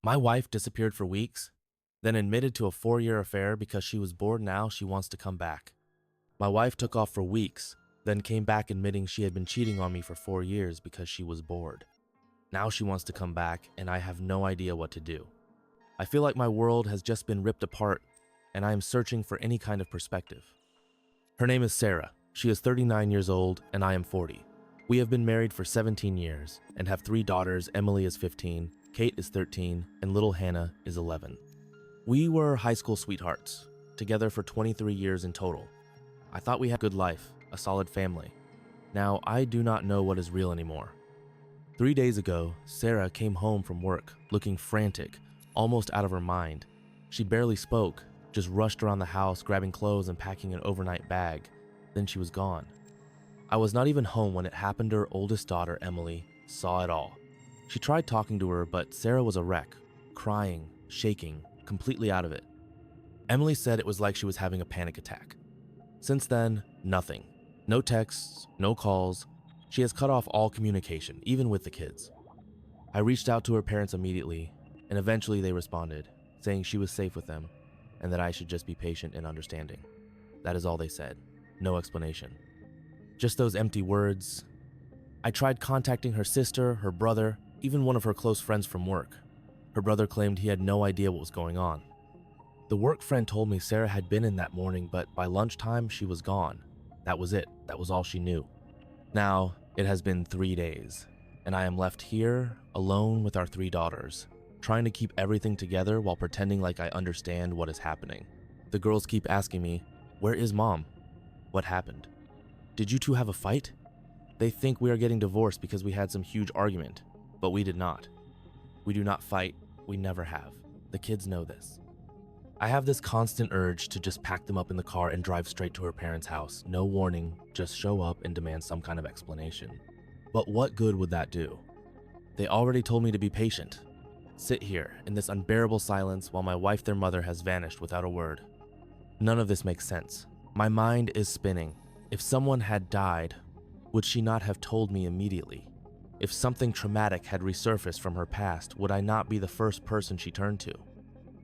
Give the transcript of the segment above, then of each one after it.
My wife disappeared for weeks, then admitted to a 4-year affair because she was bored. Now she wants to come back. My wife took off for weeks, then came back admitting she had been cheating on me for 4 years because she was bored. Now she wants to come back, and I have no idea what to do. I feel like my world has just been ripped apart, and I am searching for any kind of perspective. Her name is Sarah. She is 39 years old, and I am 40. We have been married for 17 years and have 3 daughters. Emily is 15, Kate is 13, and little Hannah is 11. We were high school sweethearts, together for 23 years in total. I thought we had a good life, a solid family. Now, I do not know what is real anymore. 3 days ago, Sarah came home from work, looking frantic, almost out of her mind. She barely spoke, just rushed around the house, grabbing clothes and packing an overnight bag. Then she was gone. I was not even home when it happened. Her oldest daughter, Emily, saw it all. She tried talking to her, but Sarah was a wreck, crying, shaking, completely out of it. Emily said it was like she was having a panic attack. Since then, nothing. No texts, no calls. She has cut off all communication, even with the kids. I reached out to her parents immediately, and eventually they responded, saying she was safe with them and that I should just be patient and understanding. That is all they said. No explanation. Just those empty words. I tried contacting her sister, her brother, even one of her close friends from work. Her brother claimed he had no idea what was going on. The work friend told me Sarah had been in that morning, but by lunchtime she was gone. That was it. That was all she knew. Now, it has been 3 days, and I am left here alone with our 3 daughters, trying to keep everything together while pretending like I understand what is happening. The girls keep asking me, "Where is Mom? What happened? Did you two have a fight?" They think we are getting divorced because we had some huge argument, but we did not. We do not fight. We never have. The kids know this. I have this constant urge to just pack them up in the car and drive straight to her parents' house. No warning, just show up and demand some kind of explanation. But what good would that do? They already told me to be patient. Sit here in this unbearable silence while my wife, their mother, has vanished without a word. None of this makes sense. My mind is spinning. If someone had died, would she not have told me immediately? If something traumatic had resurfaced from her past, would I not be the first person she turned to?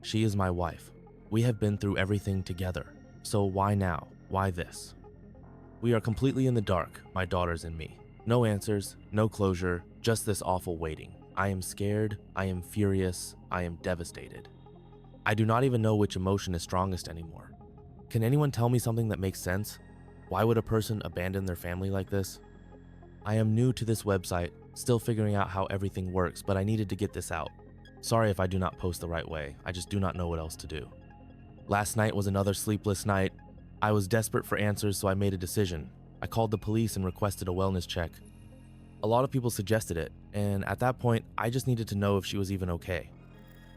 She is my wife. We have been through everything together. So why now? Why this? We are completely in the dark, my daughters and me. No answers, no closure, just this awful waiting. I am scared, I am furious, I am devastated. I do not even know which emotion is strongest anymore. Can anyone tell me something that makes sense? Why would a person abandon their family like this? I am new to this website, still figuring out how everything works, but I needed to get this out. Sorry if I do not post the right way, I just do not know what else to do. Last night was another sleepless night. I was desperate for answers, so I made a decision. I called the police and requested a wellness check. A lot of people suggested it, and at that point, I just needed to know if she was even okay.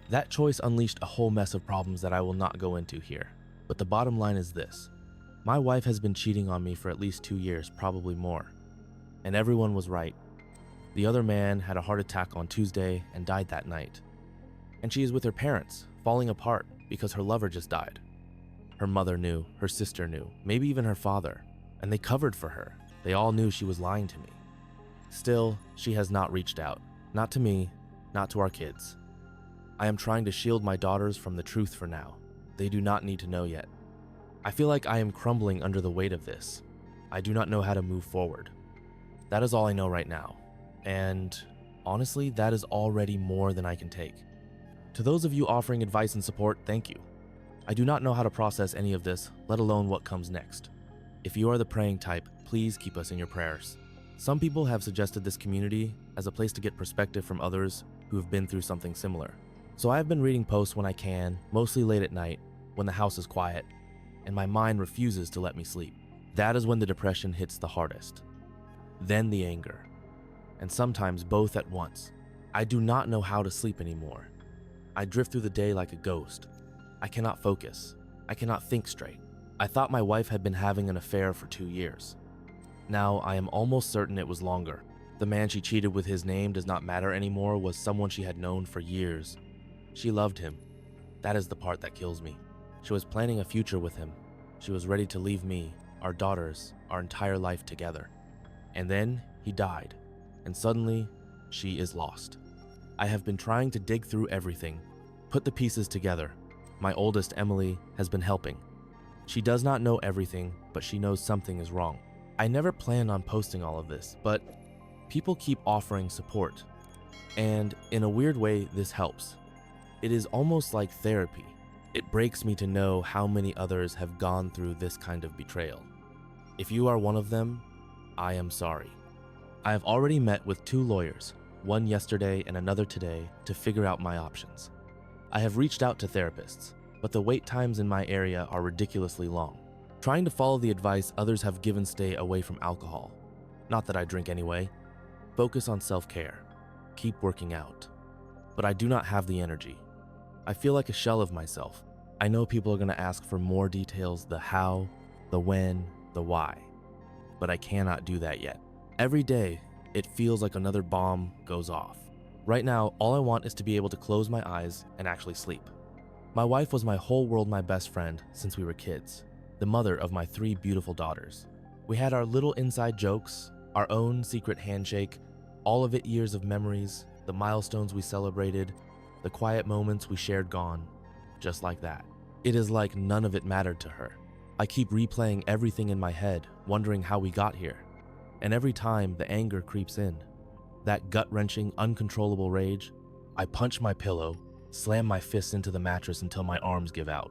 That choice unleashed a whole mess of problems that I will not go into here. But the bottom line is this. My wife has been cheating on me for at least 2 years, probably more. And everyone was right. The other man had a heart attack on Tuesday and died that night. And she is with her parents, falling apart because her lover just died. Her mother knew, her sister knew, maybe even her father, and they covered for her. They all knew she was lying to me. Still, she has not reached out. Not to me, not to our kids. I am trying to shield my daughters from the truth for now. They do not need to know yet. I feel like I am crumbling under the weight of this. I do not know how to move forward. That is all I know right now. And honestly, that is already more than I can take. To those of you offering advice and support, thank you. I do not know how to process any of this, let alone what comes next. If you are the praying type, please keep us in your prayers. Some people have suggested this community as a place to get perspective from others who have been through something similar. So I have been reading posts when I can, mostly late at night, when the house is quiet, and my mind refuses to let me sleep. That is when the depression hits the hardest. Then the anger. And sometimes both at once. I do not know how to sleep anymore. I drift through the day like a ghost. I cannot focus. I cannot think straight. I thought my wife had been having an affair for 2 years. Now I am almost certain it was longer. The man she cheated with, his name does not matter anymore, was someone she had known for years. She loved him. That is the part that kills me. She was planning a future with him. She was ready to leave me, our daughters, our entire life together. And then he died, and suddenly she is lost. I have been trying to dig through everything, put the pieces together. My oldest, Emily, has been helping. She does not know everything, but she knows something is wrong. I never planned on posting all of this, but people keep offering support. And in a weird way, this helps. It is almost like therapy. It breaks me to know how many others have gone through this kind of betrayal. If you are one of them, I am sorry. I have already met with 2 lawyers, one yesterday and another today, to figure out my options. I have reached out to therapists, but the wait times in my area are ridiculously long. Trying to follow the advice others have given, stay away from alcohol. Not that I drink anyway. Focus on self-care. Keep working out. But I do not have the energy. I feel like a shell of myself. I know people are going to ask for more details, the how, the when, the why. But I cannot do that yet. Every day, it feels like another bomb goes off. Right now, all I want is to be able to close my eyes and actually sleep. My wife was my whole world, my best friend since we were kids, the mother of my 3 beautiful daughters. We had our little inside jokes, our own secret handshake, all of it years of memories, the milestones we celebrated, the quiet moments we shared gone, just like that. It is like none of it mattered to her. I keep replaying everything in my head, wondering how we got here. And every time the anger creeps in, that gut-wrenching, uncontrollable rage, I punch my pillow, slam my fists into the mattress until my arms give out.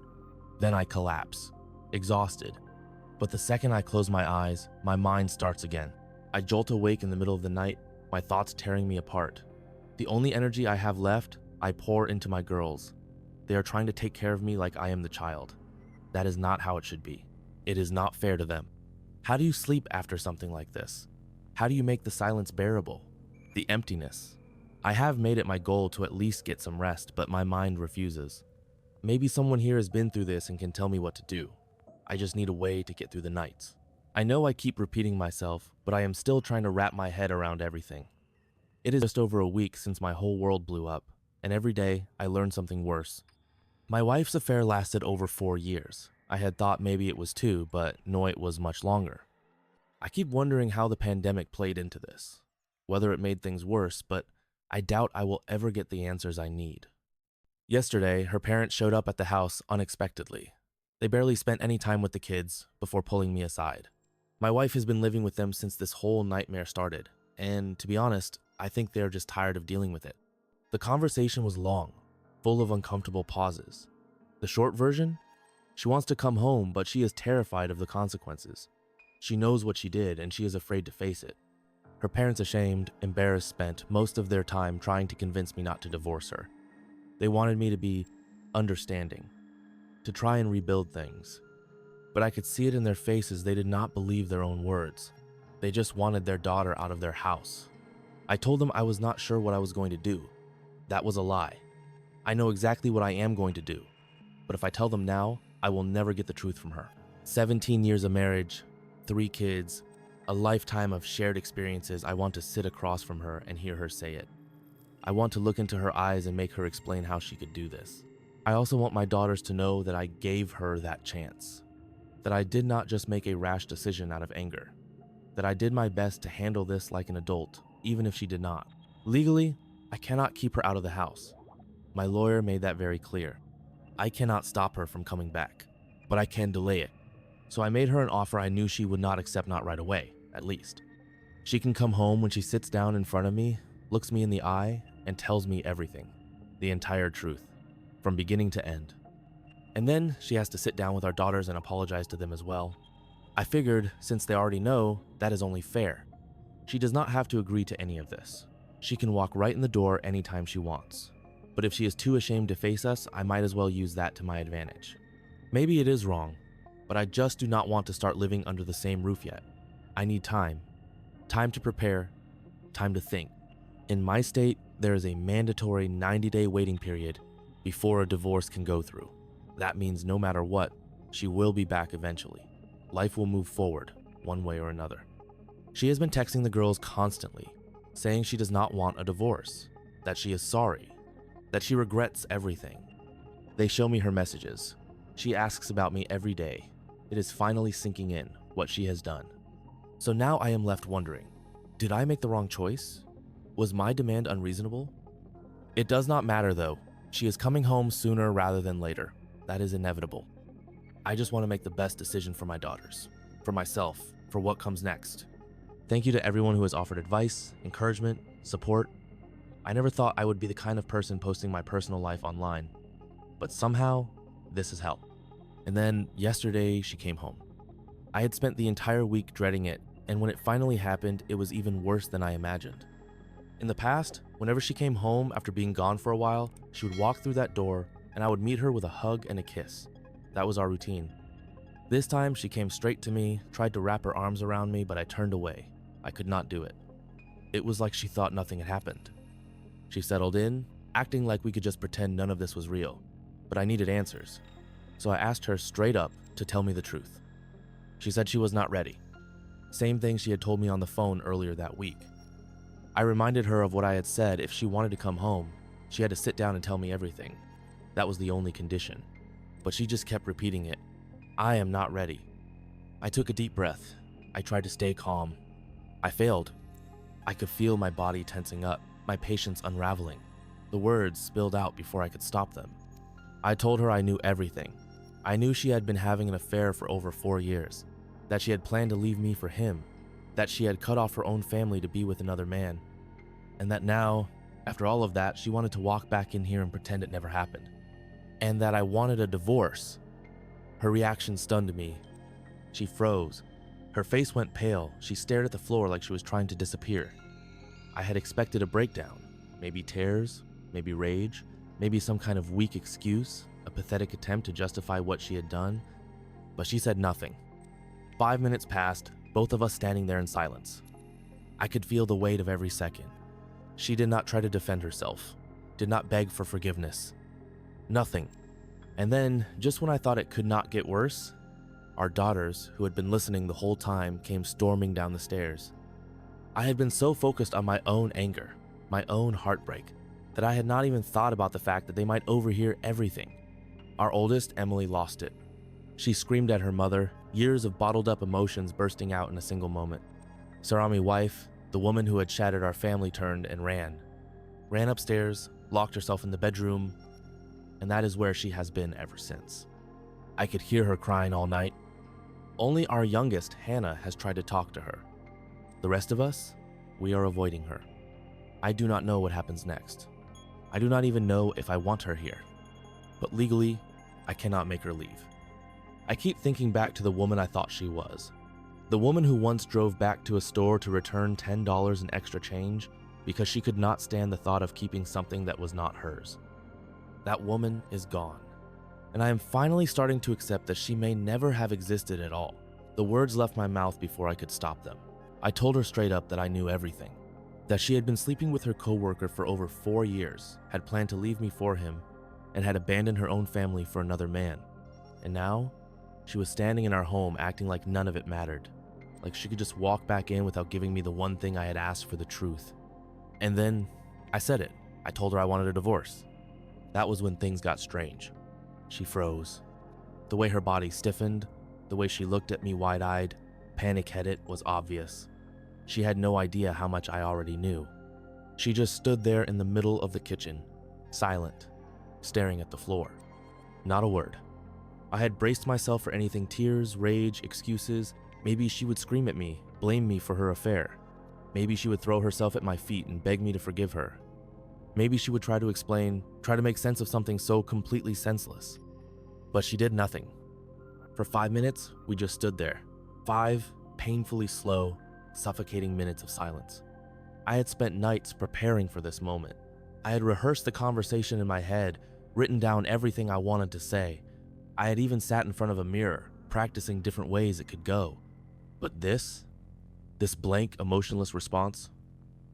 Then I collapse, exhausted. But the second I close my eyes, my mind starts again. I jolt awake in the middle of the night, my thoughts tearing me apart. The only energy I have left, I pour into my girls. They are trying to take care of me like I am the child. That is not how it should be. It is not fair to them. How do you sleep after something like this? How do you make the silence bearable? The emptiness. I have made it my goal to at least get some rest, but my mind refuses. Maybe someone here has been through this and can tell me what to do. I just need a way to get through the nights. I know I keep repeating myself, but I am still trying to wrap my head around everything. It is just over a week since my whole world blew up, and every day I learn something worse. My wife's affair lasted over 4 years. I had thought maybe it was 2, but no, it was much longer. I keep wondering how the pandemic played into this, whether it made things worse, but I doubt I will ever get the answers I need. Yesterday, her parents showed up at the house unexpectedly. They barely spent any time with the kids before pulling me aside. My wife has been living with them since this whole nightmare started, and to be honest, I think they're just tired of dealing with it. The conversation was long, full of uncomfortable pauses. The short version? She wants to come home, but she is terrified of the consequences. She knows what she did, and she is afraid to face it. Her parents, ashamed, embarrassed, spent most of their time trying to convince me not to divorce her. They wanted me to be understanding, to try and rebuild things. But I could see it in their faces. They did not believe their own words. They just wanted their daughter out of their house. I told them I was not sure what I was going to do. That was a lie. I know exactly what I am going to do. But if I tell them now, I will never get the truth from her. 17 years of marriage, 3 kids, a lifetime of shared experiences. I want to sit across from her and hear her say it. I want to look into her eyes and make her explain how she could do this. I also want my daughters to know that I gave her that chance. That I did not just make a rash decision out of anger. That I did my best to handle this like an adult, even if she did not. Legally, I cannot keep her out of the house. My lawyer made that very clear. I cannot stop her from coming back, but I can delay it. So I made her an offer I knew she would not accept, not right away, at least. She can come home when she sits down in front of me, looks me in the eye, and tells me everything, the entire truth, from beginning to end. And then she has to sit down with our daughters and apologize to them as well. I figured, since they already know, that is only fair. She does not have to agree to any of this. She can walk right in the door anytime she wants. But if she is too ashamed to face us, I might as well use that to my advantage. Maybe it is wrong, but I just do not want to start living under the same roof yet. I need time. Time to prepare, time to think. In my state, there is a mandatory 90-day waiting period before a divorce can go through. That means no matter what, she will be back eventually. Life will move forward, one way or another. She has been texting the girls constantly, saying she does not want a divorce, that she is sorry, that she regrets everything. They show me her messages. She asks about me every day. It is finally sinking in what she has done. So now I am left wondering, did I make the wrong choice? Was my demand unreasonable? It does not matter though. She is coming home sooner rather than later. That is inevitable. I just want to make the best decision for my daughters, for myself, for what comes next. Thank you to everyone who has offered advice, encouragement, support. I never thought I would be the kind of person posting my personal life online, but somehow, this is hell. And then yesterday, she came home. I had spent the entire week dreading it, and when it finally happened, it was even worse than I imagined. In the past, whenever she came home after being gone for a while, she would walk through that door, and I would meet her with a hug and a kiss. That was our routine. This time, she came straight to me, tried to wrap her arms around me, but I turned away. I could not do it. It was like she thought nothing had happened. She settled in, acting like we could just pretend none of this was real, but I needed answers. So I asked her straight up to tell me the truth. She said she was not ready. Same thing she had told me on the phone earlier that week. I reminded her of what I had said. If she wanted to come home, she had to sit down and tell me everything. That was the only condition. But she just kept repeating it. I am not ready. I took a deep breath. I tried to stay calm. I failed. I could feel my body tensing up, my patience unraveling. The words spilled out before I could stop them. I told her I knew everything. I knew she had been having an affair for over 4 years, that she had planned to leave me for him, that she had cut off her own family to be with another man, and that now, after all of that, she wanted to walk back in here and pretend it never happened, and that I wanted a divorce. Her reaction stunned me. She froze. Her face went pale. She stared at the floor like she was trying to disappear. I had expected a breakdown, maybe tears, maybe rage, maybe some kind of weak excuse, a pathetic attempt to justify what she had done, but she said nothing. 5 minutes passed, both of us standing there in silence. I could feel the weight of every second. She did not try to defend herself, did not beg for forgiveness. Nothing. And then, just when I thought it could not get worse, our daughters, who had been listening the whole time, came storming down the stairs. I had been so focused on my own anger, my own heartbreak, that I had not even thought about the fact that they might overhear everything. Our oldest, Emily, lost it. She screamed at her mother, years of bottled up emotions bursting out in a single moment. Sarami, wife, the woman who had shattered our family, turned and ran upstairs, locked herself in the bedroom, and that is where she has been ever since. I could hear her crying all night. Only our youngest, Hannah, has tried to talk to her. The rest of us, we are avoiding her. I do not know what happens next. I do not even know if I want her here. But legally, I cannot make her leave. I keep thinking back to the woman I thought she was. The woman who once drove back to a store to return $10 in extra change because she could not stand the thought of keeping something that was not hers. That woman is gone. And I am finally starting to accept that she may never have existed at all. The words left my mouth before I could stop them. I told her straight up that I knew everything. That she had been sleeping with her coworker for over 4 years, had planned to leave me for him, and had abandoned her own family for another man. And now, she was standing in our home acting like none of it mattered. Like she could just walk back in without giving me the one thing I had asked for, the truth. And then, I said it. I told her I wanted a divorce. That was when things got strange. She froze. The way her body stiffened, the way she looked at me wide-eyed, panic-headed, was obvious. She had no idea how much I already knew. She just stood there in the middle of the kitchen, silent, staring at the floor. Not a word. I had braced myself for anything: tears, rage, excuses. Maybe she would scream at me, blame me for her affair. Maybe she would throw herself at my feet and beg me to forgive her. Maybe she would try to explain, try to make sense of something so completely senseless. But she did nothing. For 5 minutes, we just stood there. 5 painfully slow, suffocating minutes of silence. I had spent nights preparing for this moment. I had rehearsed the conversation in my head, written down everything I wanted to say. I had even sat in front of a mirror, practicing different ways it could go. But this blank, emotionless response,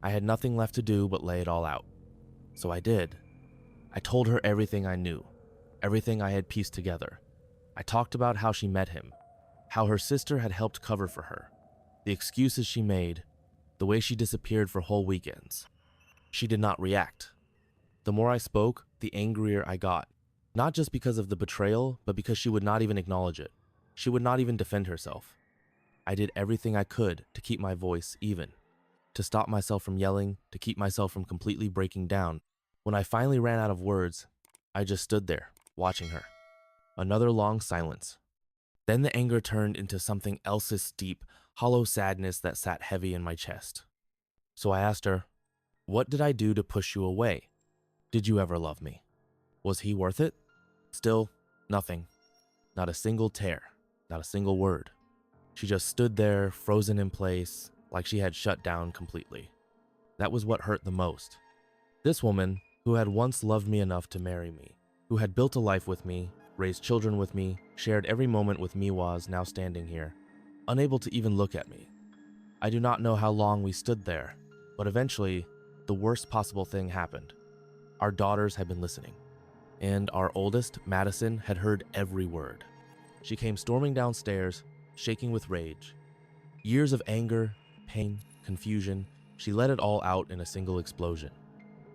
I had nothing left to do but lay it all out. So I did. I told her everything I knew, everything I had pieced together. I talked about how she met him, how her sister had helped cover for her, the excuses she made, the way she disappeared for whole weekends. She did not react. The more I spoke, the angrier I got, not just because of the betrayal, but because she would not even acknowledge it. She would not even defend herself. I did everything I could to keep my voice even, to stop myself from yelling, to keep myself from completely breaking down. When I finally ran out of words, I just stood there, watching her. Another long silence. Then the anger turned into something else's deep, hollow sadness that sat heavy in my chest. So I asked her, "What did I do to push you away? Did you ever love me? Was he worth it?" Still, nothing. Not a single tear, not a single word. She just stood there, frozen in place, like she had shut down completely. That was what hurt the most. This woman, who had once loved me enough to marry me, who had built a life with me, raised children with me, shared every moment with me, was now standing here, unable to even look at me. I do not know how long we stood there, but eventually, the worst possible thing happened. Our daughters had been listening, and our oldest, Madison, had heard every word. She came storming downstairs, shaking with rage. Years of anger, pain, confusion, she let it all out in a single explosion.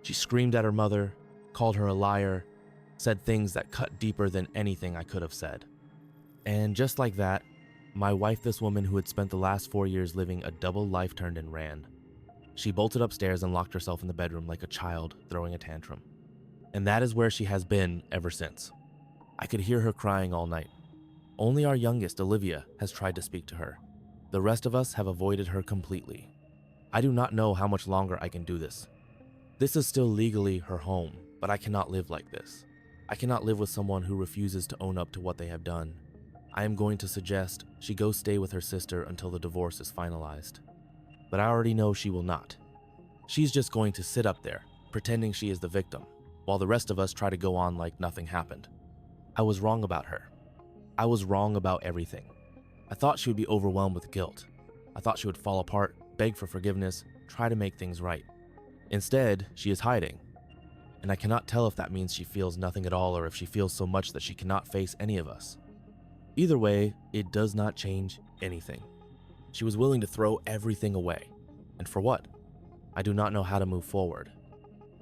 She screamed at her mother, called her a liar, said things that cut deeper than anything I could have said. And just like that, my wife, this woman who had spent the last 4 years living a double life, turned and ran. She bolted upstairs and locked herself in the bedroom like a child throwing a tantrum. And that is where she has been ever since. I could hear her crying all night. Only our youngest, Olivia, has tried to speak to her. The rest of us have avoided her completely. I do not know how much longer I can do this. This is still legally her home, but I cannot live like this. I cannot live with someone who refuses to own up to what they have done. I am going to suggest she go stay with her sister until the divorce is finalized. But I already know she will not. She's just going to sit up there, pretending she is the victim, while the rest of us try to go on like nothing happened. I was wrong about her. I was wrong about everything. I thought she would be overwhelmed with guilt. I thought she would fall apart, beg for forgiveness, try to make things right. Instead, she is hiding. And I cannot tell if that means she feels nothing at all or if she feels so much that she cannot face any of us. Either way, it does not change anything. She was willing to throw everything away. And for what? I do not know how to move forward.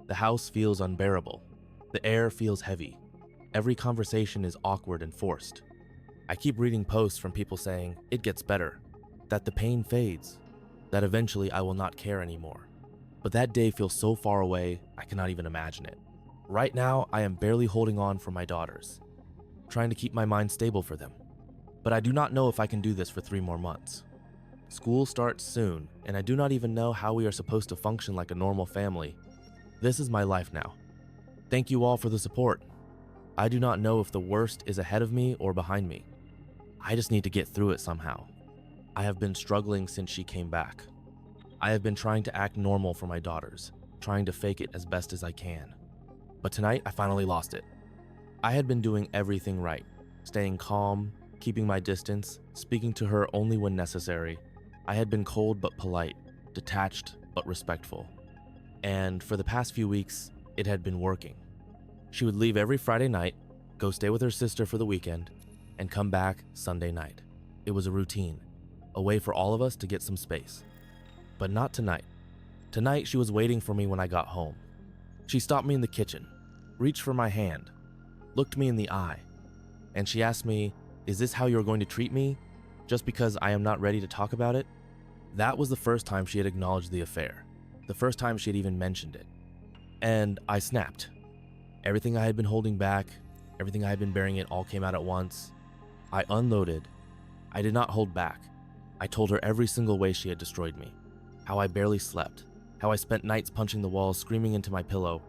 The house feels unbearable. The air feels heavy. Every conversation is awkward and forced. I keep reading posts from people saying it gets better, that the pain fades, that eventually I will not care anymore. But that day feels so far away, I cannot even imagine it. Right now, I am barely holding on for my daughters, trying to keep my mind stable for them. But I do not know if I can do this for 3 more months. School starts soon, and I do not even know how we are supposed to function like a normal family. This is my life now. Thank you all for the support. I do not know if the worst is ahead of me or behind me. I just need to get through it somehow. I have been struggling since she came back. I have been trying to act normal for my daughters, trying to fake it as best as I can. But tonight, I finally lost it. I had been doing everything right, staying calm, keeping my distance, speaking to her only when necessary. I had been cold but polite, detached but respectful. And for the past few weeks, it had been working. She would leave every Friday night, go stay with her sister for the weekend, and come back Sunday night. It was a routine, a way for all of us to get some space. But not tonight. Tonight, she was waiting for me when I got home. She stopped me in the kitchen, reached for my hand, looked me in the eye, and she asked me, "Is this how you're going to treat me? Just because I am not ready to talk about it?" That was the first time she had acknowledged the affair, the first time she had even mentioned it. And I snapped. Everything I had been holding back, everything I had been bearing, it all came out at once. I unloaded. I did not hold back. I told her every single way she had destroyed me. How I barely slept. How I spent nights punching the walls, screaming into my pillow.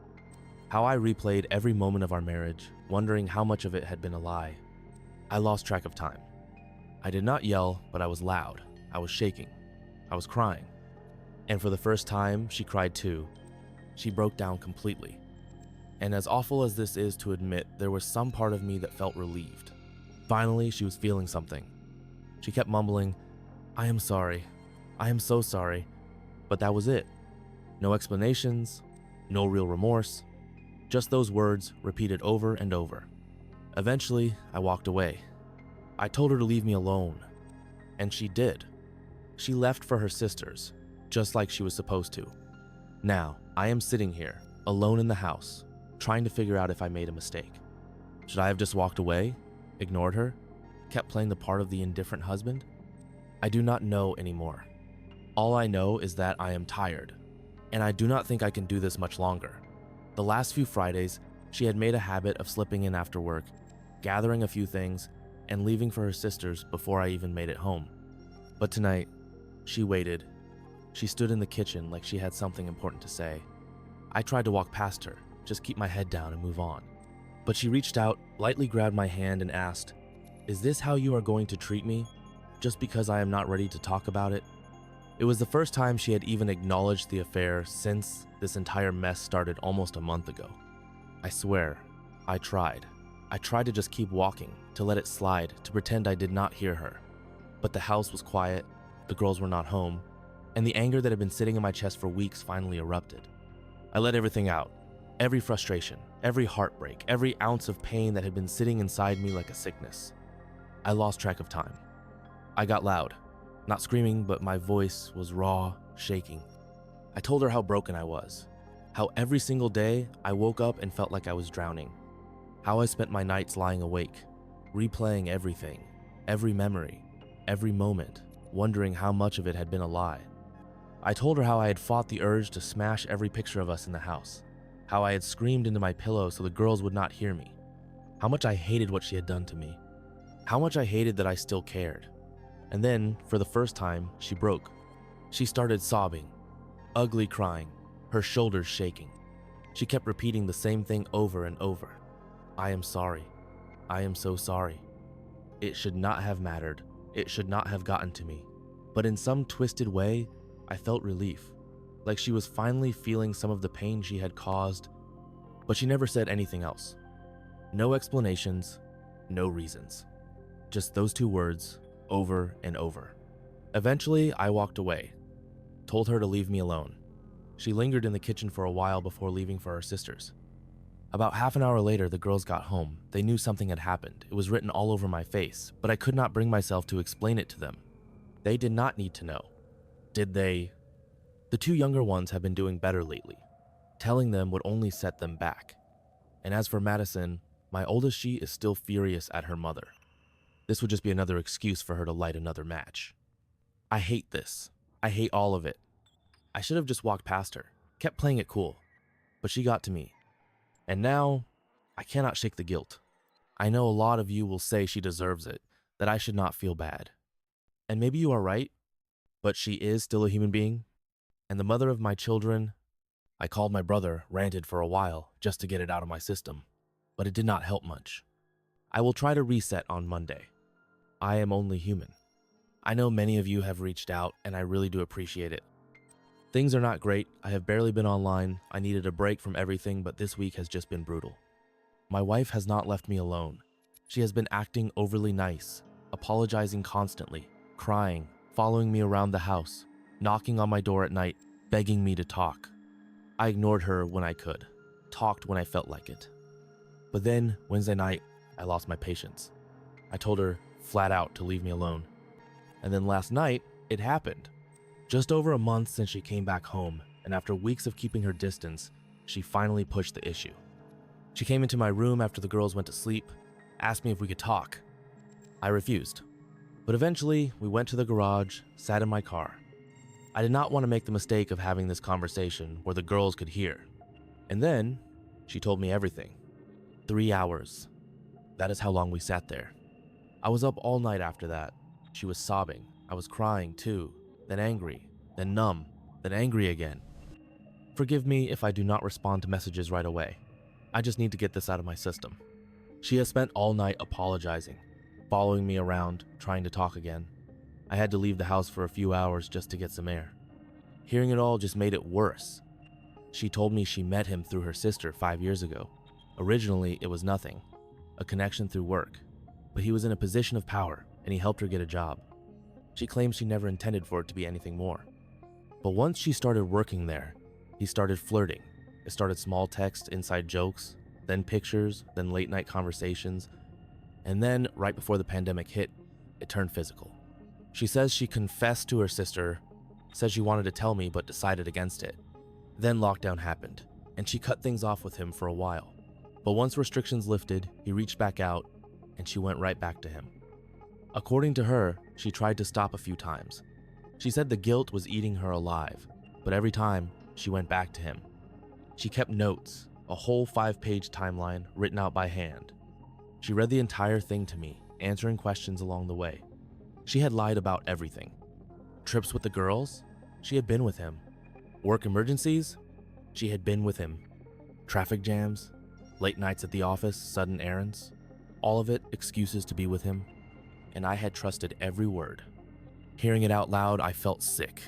How I replayed every moment of our marriage, wondering how much of it had been a lie. I lost track of time. I did not yell, but I was loud. I was shaking. I was crying. And for the first time, she cried too. She broke down completely. And as awful as this is to admit, there was some part of me that felt relieved. Finally, she was feeling something. She kept mumbling, "I am sorry. I am so sorry." But that was it. No explanations, no real remorse, just those words repeated over and over. Eventually, I walked away. I told her to leave me alone, and she did. She left for her sisters, just like she was supposed to. Now, I am sitting here, alone in the house, trying to figure out if I made a mistake. Should I have just walked away, ignored her, kept playing the part of the indifferent husband? I do not know anymore. All I know is that I am tired, and I do not think I can do this much longer. The last few Fridays, she had made a habit of slipping in after work, gathering a few things, and leaving for her sisters before I even made it home. But tonight, she waited. She stood in the kitchen like she had something important to say. I tried to walk past her, just keep my head down and move on. But she reached out, lightly grabbed my hand and asked, "Is this how you are going to treat me? Just because I am not ready to talk about it?" It was the first time she had even acknowledged the affair since this entire mess started almost a month ago. I swear, I tried. I tried to just keep walking, to let it slide, to pretend I did not hear her. But the house was quiet, the girls were not home, and the anger that had been sitting in my chest for weeks finally erupted. I let everything out. Every frustration, every heartbreak, every ounce of pain that had been sitting inside me like a sickness. I lost track of time. I got loud, not screaming, but my voice was raw, shaking. I told her how broken I was, how every single day I woke up and felt like I was drowning, how I spent my nights lying awake, replaying everything, every memory, every moment, wondering how much of it had been a lie. I told her how I had fought the urge to smash every picture of us in the house, how I had screamed into my pillow so the girls would not hear me, how much I hated what she had done to me, how much I hated that I still cared. And then, for the first time, she broke. She started sobbing, ugly crying, her shoulders shaking. She kept repeating the same thing over and over. "I am sorry. I am so sorry. It should not have mattered. It should not have gotten to me." But in some twisted way, I felt relief, like she was finally feeling some of the pain she had caused, but she never said anything else. No explanations, no reasons. Just those two words, over and over. Eventually, I walked away, told her to leave me alone. She lingered in the kitchen for a while before leaving for her sisters. About half an hour later, the girls got home. They knew something had happened. It was written all over my face, but I could not bring myself to explain it to them. They did not need to know. Did they? The two younger ones have been doing better lately. Telling them would only set them back. And as for Madison, my oldest, she is still furious at her mother. This would just be another excuse for her to light another match. I hate this. I hate all of it. I should have just walked past her, kept playing it cool, but she got to me. And now, I cannot shake the guilt. I know a lot of you will say she deserves it, that I should not feel bad. And maybe you are right, but she is still a human being. And the mother of my children, I called my brother, ranted for a while, just to get it out of my system. But it did not help much. I will try to reset on Monday. I am only human. I know many of you have reached out, and I really do appreciate it. Things are not great. I have barely been online. I needed a break from everything, but this week has just been brutal. My wife has not left me alone. She has been acting overly nice, apologizing constantly, crying, following me around the house, knocking on my door at night, begging me to talk. I ignored her when I could, talked when I felt like it. But then, Wednesday night, I lost my patience. I told her flat out to leave me alone. And then last night, it happened. Just over a month since she came back home, and after weeks of keeping her distance, she finally pushed the issue. She came into my room after the girls went to sleep, asked me if we could talk. I refused. But eventually, we went to the garage, sat in my car. I did not want to make the mistake of having this conversation where the girls could hear. And then, she told me everything. 3 hours. That is how long we sat there. I was up all night after that. She was sobbing. I was crying too, then angry, then numb, then angry again. Forgive me if I do not respond to messages right away. I just need to get this out of my system. She has spent all night apologizing, following me around, trying to talk again. I had to leave the house for a few hours just to get some air. Hearing it all just made it worse. She told me she met him through her sister 5 years ago. Originally, it was nothing, a connection through work, but he was in a position of power and he helped her get a job. She claims she never intended for it to be anything more. But once she started working there, he started flirting. It started small text, inside jokes, then pictures, then late night conversations. And then, right before the pandemic hit, it turned physical. She says she confessed to her sister, said she wanted to tell me but decided against it. Then lockdown happened, and she cut things off with him for a while. But once restrictions lifted, he reached back out, and she went right back to him. According to her, she tried to stop a few times. She said the guilt was eating her alive, but every time, she went back to him. She kept notes, a whole 5-page timeline written out by hand. She read the entire thing to me, answering questions along the way. She had lied about everything. Trips with the girls? She had been with him. Work emergencies? She had been with him. Traffic jams? Late nights at the office, sudden errands? All of it excuses to be with him. And I had trusted every word. Hearing it out loud, I felt sick.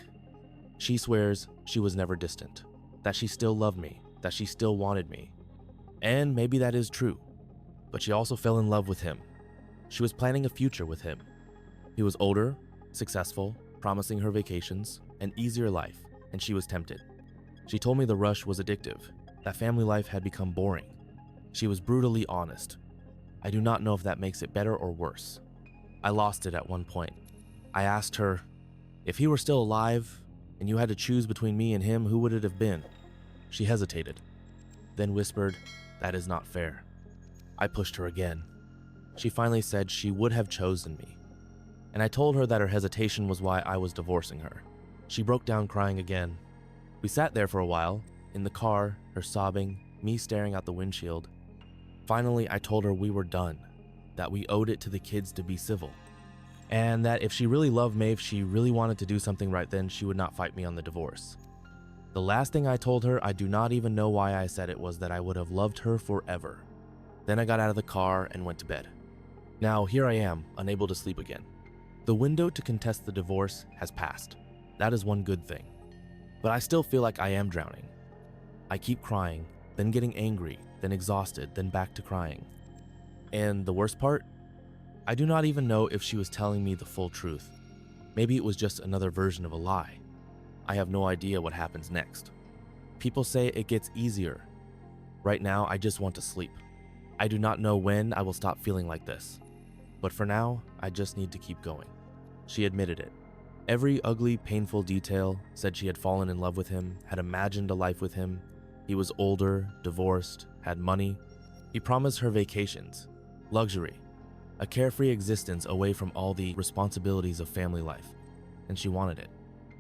She swears she was never distant, that she still loved me, that she still wanted me. And maybe that is true. But she also fell in love with him. She was planning a future with him. He was older, successful, promising her vacations, an easier life, and she was tempted. She told me the rush was addictive, that family life had become boring. She was brutally honest. I do not know if that makes it better or worse. I lost it at one point. I asked her, if he were still alive, and you had to choose between me and him, who would it have been? She hesitated, then whispered, that is not fair. I pushed her again. She finally said she would have chosen me. And I told her that her hesitation was why I was divorcing her. She broke down crying again. We sat there for a while, in the car, her sobbing, me staring out the windshield. Finally, I told her we were done, that we owed it to the kids to be civil, and that if she really loved Maeve, she really wanted to do something right then, she would not fight me on the divorce. The last thing I told her, I do not even know why I said it, was that I would have loved her forever. Then I got out of the car and went to bed. Now here I am, unable to sleep again. The window to contest the divorce has passed. That is one good thing. But I still feel like I am drowning. I keep crying, then getting angry, then exhausted, then back to crying. And the worst part? I do not even know if she was telling me the full truth. Maybe it was just another version of a lie. I have no idea what happens next. People say it gets easier. Right now, I just want to sleep. I do not know when I will stop feeling like this. But for now, I just need to keep going. She admitted it. Every ugly, painful detail said she had fallen in love with him, had imagined a life with him. He was older, divorced, had money. He promised her vacations, luxury, a carefree existence away from all the responsibilities of family life, and she wanted it.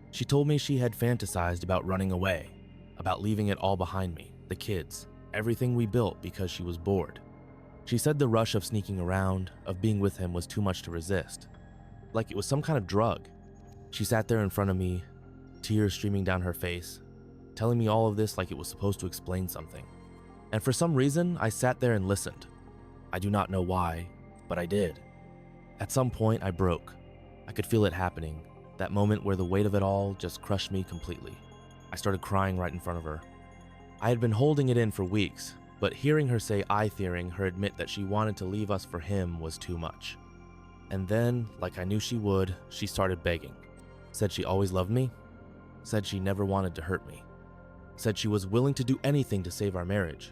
She told me she had fantasized about running away, about leaving it all behind me, the kids, everything we built, because she was bored. She said the rush of sneaking around, of being with him, was too much to resist, like it was some kind of drug. She sat there in front of me, tears streaming down her face, telling me all of this like it was supposed to explain something. And for some reason, I sat there and listened. I do not know why, but I did. At some point, I broke. I could feel it happening, that moment where the weight of it all just crushed me completely. I started crying right in front of her. I had been holding it in for weeks, but hearing her say I-theoring, her admit that she wanted to leave us for him, was too much. And then, like I knew she would, she started begging. Said she always loved me. Said she never wanted to hurt me. Said she was willing to do anything to save our marriage.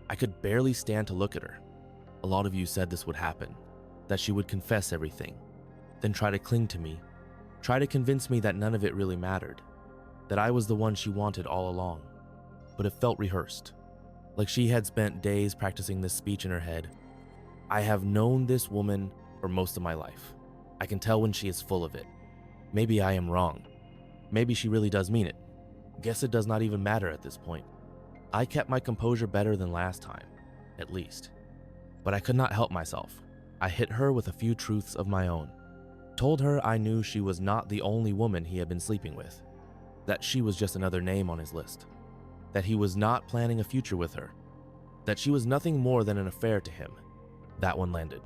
I could barely stand to look at her. A lot of you said this would happen, that she would confess everything, then try to cling to me, try to convince me that none of it really mattered, that I was the one she wanted all along. But it felt rehearsed, like she had spent days practicing this speech in her head. I have known this woman for most of my life. I can tell when she is full of it. Maybe I am wrong. Maybe she really does mean it. Guess it does not even matter at this point. I kept my composure better than last time, at least. But I could not help myself. I hit her with a few truths of my own. Told her I knew she was not the only woman he had been sleeping with, that she was just another name on his list, that he was not planning a future with her, that she was nothing more than an affair to him. That one landed.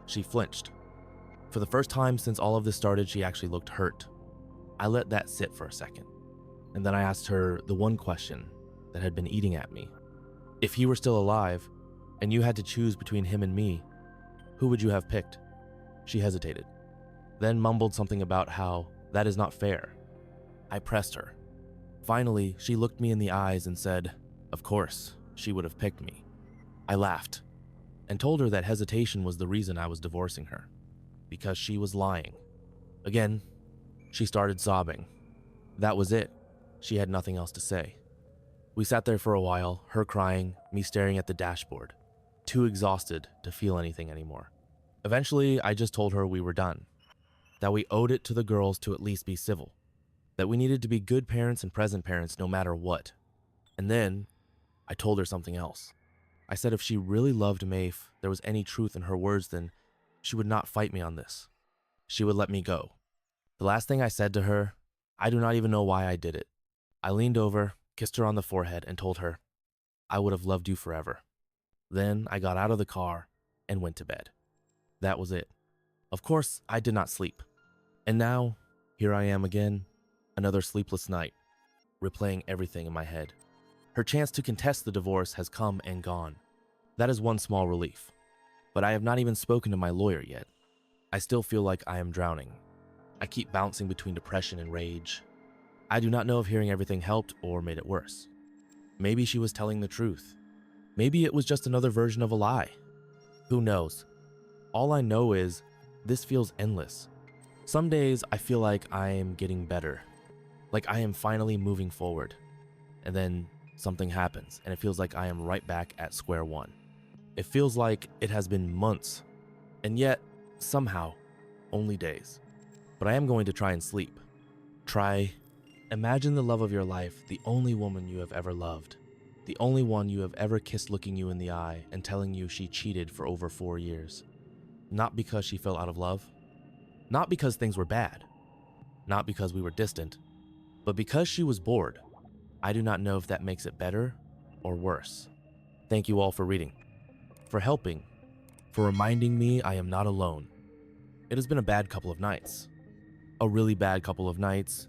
She flinched. For the first time since all of this started, she actually looked hurt. I let that sit for a second, and then I asked her the one question that had been eating at me. If he were still alive, and you had to choose between him and me, who would you have picked? She hesitated, then mumbled something about how that is not fair. I pressed her. Finally, she looked me in the eyes and said, of course, she would have picked me. I laughed and told her that hesitation was the reason I was divorcing her, because she was lying. Again, she started sobbing. That was it. She had nothing else to say. We sat there for a while, her crying, me staring at the dashboard, too exhausted to feel anything anymore. Eventually, I just told her we were done, that we owed it to the girls to at least be civil, that we needed to be good parents and present parents no matter what. And then, I told her something else. I said if she really loved Maeve, there was any truth in her words, then she would not fight me on this. She would let me go. The last thing I said to her, I do not even know why I did it. I leaned over, kissed her on the forehead, and told her, I would have loved you forever. Then I got out of the car and went to bed. That was it. Of course, I did not sleep. And now, here I am again, another sleepless night, replaying everything in my head. Her chance to contest the divorce has come and gone. That is one small relief. But I have not even spoken to my lawyer yet. I still feel like I am drowning. I keep bouncing between depression and rage. I do not know if hearing everything helped or made it worse. Maybe she was telling the truth. Maybe it was just another version of a lie. Who knows? All I know is this feels endless. Some days I feel like I am getting better, like I am finally moving forward. And then something happens and it feels like I am right back at square one. It feels like it has been months, and yet, somehow, only days. But I am going to try and sleep. Imagine the love of your life, the only woman you have ever loved, the only one you have ever kissed looking you in the eye and telling you she cheated for over 4 years. Not because she fell out of love, not because things were bad, not because we were distant, but because she was bored. I do not know if that makes it better or worse. Thank you all for reading, for helping, for reminding me I am not alone. It has been a bad couple of nights. A really bad couple of nights,